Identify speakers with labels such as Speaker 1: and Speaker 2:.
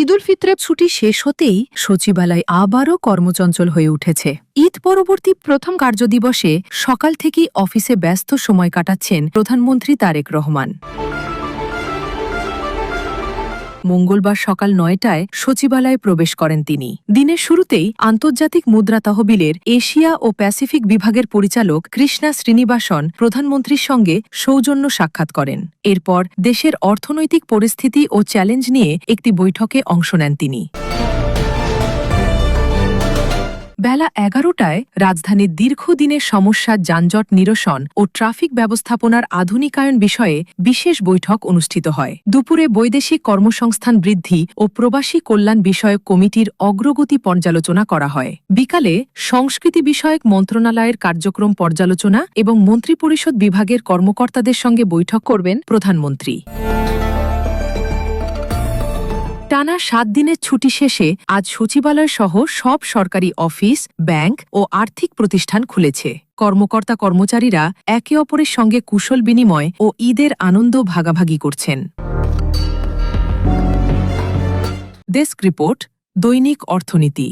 Speaker 1: ঈদ উল ফিতরের ছুটি শেষ হতেই সচিবালয় আবারও কর্মচঞ্চল হয়ে উঠেছে। ঈদ পরবর্তী প্রথম কার্যদিবসে সকাল থেকেই অফিসে ব্যস্ত সময় কাটাচ্ছেন প্রধানমন্ত্রী তারেক রহমান। মঙ্গলবার সকাল ৯টায় সচিবালয়ে প্রবেশ করেন তিনি। দিনের শুরুতেই আন্তর্জাতিক মুদ্রা তহবিলের এশিয়া ও প্যাসিফিক বিভাগের পরিচালক কৃষ্ণা শ্রীনিবাসন প্রধানমন্ত্রীর সঙ্গে সৌজন্য সাক্ষাৎ করেন। এরপর দেশের অর্থনৈতিক পরিস্থিতি ও চ্যালেঞ্জ নিয়ে একটি বৈঠকে অংশ নেন তিনি। বেলা ১১টায় রাজধানীর দীর্ঘদিনের সমস্যা যানজট নিরসন ও ট্রাফিক ব্যবস্থাপনার আধুনিকায়ন বিষয়ে বিশেষ বৈঠক অনুষ্ঠিত হয়। দুপুরে বৈদেশিক কর্মসংস্থান বৃদ্ধি ও প্রবাসী কল্যাণ বিষয়ক কমিটির অগ্রগতি পর্যালোচনা করা হয়। বিকালে সংস্কৃতি বিষয়ক মন্ত্রণালয়ের কার্যক্রম পর্যালোচনা এবং মন্ত্রিপরিষদ বিভাগের কর্মকর্তাদের সঙ্গে বৈঠক করবেন প্রধানমন্ত্রী। টানা ৭ দিনের ছুটি শেষে আজ সচিবালয় সহ সব সরকারি অফিস, ব্যাংক ও আর্থিক প্রতিষ্ঠান খুলেছে। কর্মকর্তা কর্মচারীরা একে অপরের সঙ্গে কুশল বিনিময় ও ঈদের আনন্দ ভাগাভাগি করছেন। ডেস্ক রিপোর্ট, দৈনিক অর্থনীতি।